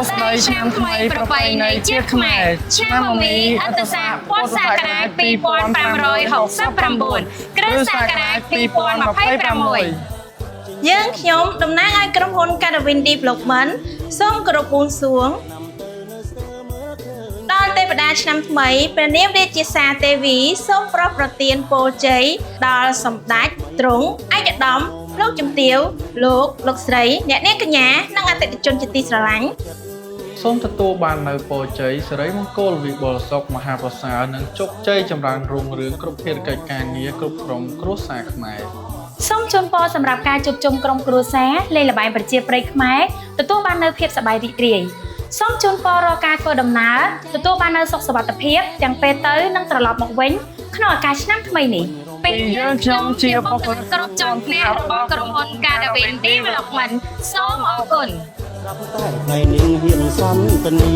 ស្ដីឆ្នាំថ្មីប្រពៃណីជាតិខ្មែរឆ្នាំមមីអត្តស័កពុទ្ធសករាជ2569គ្រិស្តសករាជ2026យើងខ្ញុំតំណាងឲ្យក្រុមហ៊ុន Kadawin Development សូមគោរពបួងសួងដល់ទេវតាឆ្នាំថ្មីព្រះនាមរាជាសារទេវីសូមប្រោសប្រទានពរជ័យដល់សម្ដេចទ្រង់ឯកឧត្តមលោកជំទាវលោកស្រីអ្នកនាងកញ្ញានិងអតិថិជនជាទីស្រឡាញ់សូមទទួលបាននូវពរជ័យសិរីមង្គលវិបុលសុខមហាប្រសើរនិងជោគជ័យចម្រើនរុងរឿងគ្រប់ភារកិច្ចការងារគ្រប់ក្រុមគ្រួសារខ្មែរសូមជូនពរសម្រាប់ការជួបជុំក្រុមគ្រួសារលេងល្បែងប្រជាប្រិយខ្មែរទទួលបាននូវភាពសប្បាយរីករាយសូមជូនពររាល់ការធ្វើដំណើរទទួលបាននូវសុខសុវត្ថិភាពទាំងពេលទៅនិងត្រឡប់មកវិញក្នុងឱកាសឆ្នាំថ្មីនេះពីយើងខ្ញុំជាបុគ្គលិកគ្រប់ជាន់ថ្នាក់របស់ក្រុមហ៊ុន Kadawin Development សូមអរគុណតែថ្ងៃនេះហ៊ានសន្ទនា